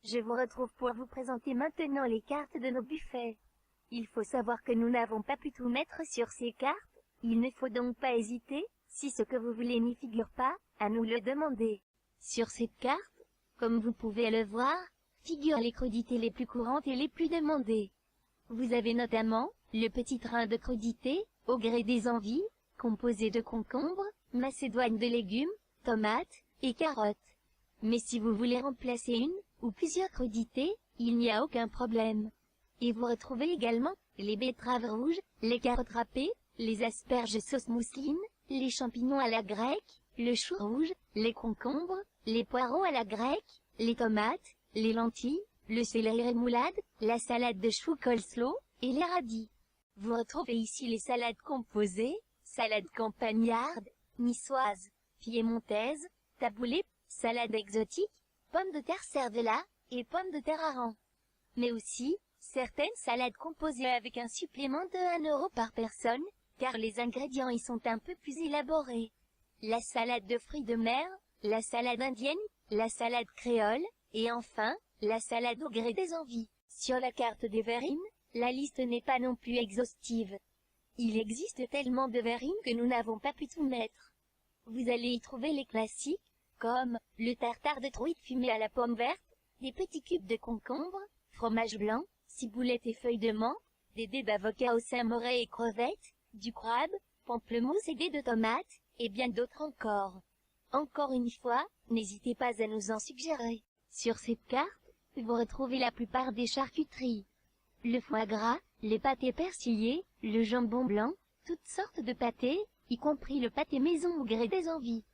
Je vous retrouve pour vous présenter maintenant les cartes de nos buffets. Il faut savoir que nous n'avons pas pu tout mettre sur ces cartes, il ne faut donc pas hésiter, si ce que vous voulez n'y figure pas, à nous le demander. Sur cette carte, comme vous pouvez le voir, figurent les crudités les plus courantes et les plus demandées. Vous avez notamment, le petit train de crudités, au gré des envies, composé de concombres, macédoine de légumes, tomates, et carottes. Mais si vous voulez remplacer une, ou plusieurs crudités, il n'y a aucun problème. Et vous retrouvez également, les betteraves rouges, les carottes râpées, les asperges sauce mousseline, les champignons à la grecque, le chou rouge, les concombres, les poireaux à la grecque, les tomates, les lentilles, le céleri rémoulade, la salade de chou coleslaw, et les radis. Vous retrouvez ici les salades composées, salade campagnarde, niçoise, piémontaise, taboulé, salade exotique, pommes de terre cervella, et pommes de terre hareng. Mais aussi, certaines salades composées avec un supplément de 1 euro par personne, car les ingrédients y sont un peu plus élaborés. La salade de fruits de mer, la salade indienne, la salade créole, et enfin, la salade au gré des envies. Sur la carte des verrines, la liste n'est pas non plus exhaustive. Il existe tellement de verrines que nous n'avons pas pu tout mettre. Vous allez y trouver les classiques, comme le tartare de truite fumé à la pomme verte, des petits cubes de concombre, fromage blanc, ciboulette et feuilles de menthe, des dés d'avocat au Saint-Moré et crevettes, du crabe, pamplemousse et dés de tomates, et bien d'autres encore. Encore une fois, n'hésitez pas à nous en suggérer. Sur cette carte, vous retrouvez la plupart des charcuteries. Le foie gras, les pâtés persillés, le jambon blanc, toutes sortes de pâtés, y compris le pâté maison au gré des envies.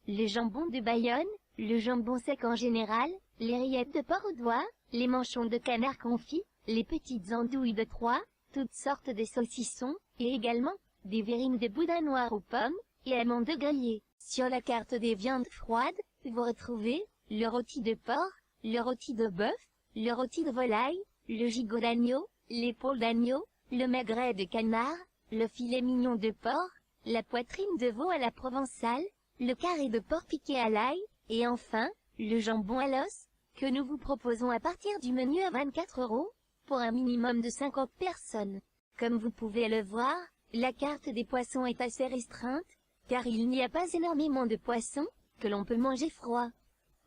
Le jambon de Bayonne, le jambon sec en général, les rillettes de porc au doigt, les manchons de canard confit, les petites andouilles de Troyes, toutes sortes de saucissons, et également, des verrines de boudin noir aux pommes, et amandes grillées. Sur la carte des viandes froides, vous retrouvez, le rôti de porc, le rôti de bœuf, le rôti de volaille, le gigot d'agneau, l'épaule d'agneau, le magret de canard, le filet mignon de porc, la poitrine de veau à la provençale, le carré de porc piqué à l'ail, et enfin, le jambon à l'os, que nous vous proposons à partir du menu à 24 €, pour un minimum de 50 personnes. Comme vous pouvez le voir, la carte des poissons est assez restreinte, car il n'y a pas énormément de poissons, que l'on peut manger froid.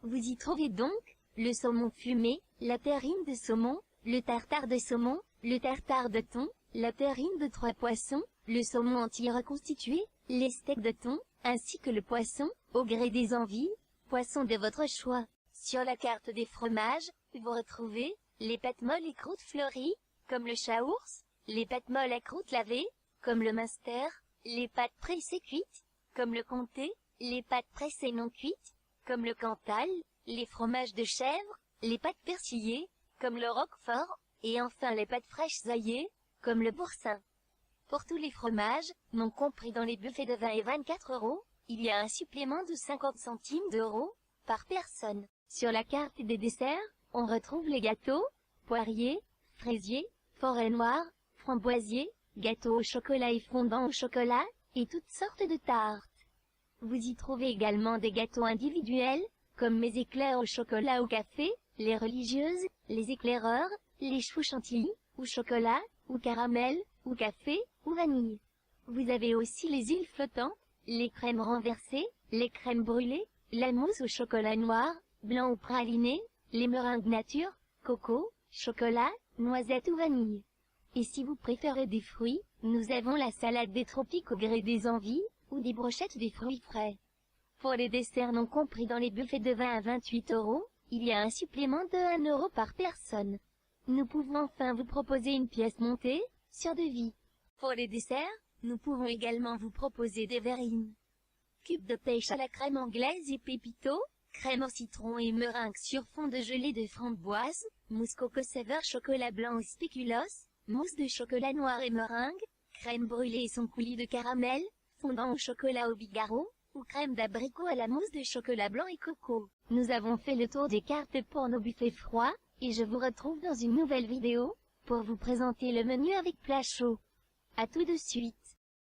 Vous y trouvez donc, le saumon fumé, la terrine de saumon, le tartare de saumon, le tartare de thon, la terrine de 3 poissons, le saumon entier reconstitué, les steaks de thon, ainsi que le poisson, au gré des envies, poisson de votre choix. Sur la carte des fromages, vous retrouvez, les pâtes molles et croûtes fleuries, comme le chaours, les pâtes molles à croûte lavée, comme le Munster, les pâtes pressées cuites, comme le comté, les pâtes pressées non cuites, comme le Cantal, les fromages de chèvre, les pâtes persillées, comme le Roquefort, et enfin les pâtes fraîches aillées, comme le Boursin. Pour tous les fromages, non compris dans les buffets de 20 et 24 €, il y a un supplément de 50 centimes d'euros, par personne. Sur la carte des desserts, on retrouve les gâteaux, poiriers, fraisiers, forêt noire, framboisiers, gâteaux au chocolat et fondant au chocolat, et toutes sortes de tartes. Vous y trouvez également des gâteaux individuels, comme mes éclairs au chocolat ou café, les religieuses, les éclaireurs, les choux chantilly, ou chocolat, ou caramel, ou café, ou vanille. Vous avez aussi les îles flottantes, les crèmes renversées, les crèmes brûlées, la mousse au chocolat noir, blanc ou praliné, les meringues nature, coco, chocolat, noisette ou vanille. Et si vous préférez des fruits, nous avons la salade des tropiques au gré des envies, ou des brochettes des fruits frais. Pour les desserts non compris dans les buffets de 20 à 28 €, il y a un supplément de 1 euro par personne. Nous pouvons enfin vous proposer une pièce montée, sur devis. Pour les desserts, nous pouvons également vous proposer des verrines. Cubes de pêche à la crème anglaise et pépito, crème au citron et meringue sur fond de gelée de framboise, mousse coco saveur chocolat blanc ou spéculoos, mousse de chocolat noir et meringue, crème brûlée et son coulis de caramel, fondant au chocolat au bigarro, ou crème d'abricot à la mousse de chocolat blanc et coco. Nous avons fait le tour des cartes pour nos buffets froids, et je vous retrouve dans une nouvelle vidéo, pour vous présenter le menu avec plat chaud. À tout de suite.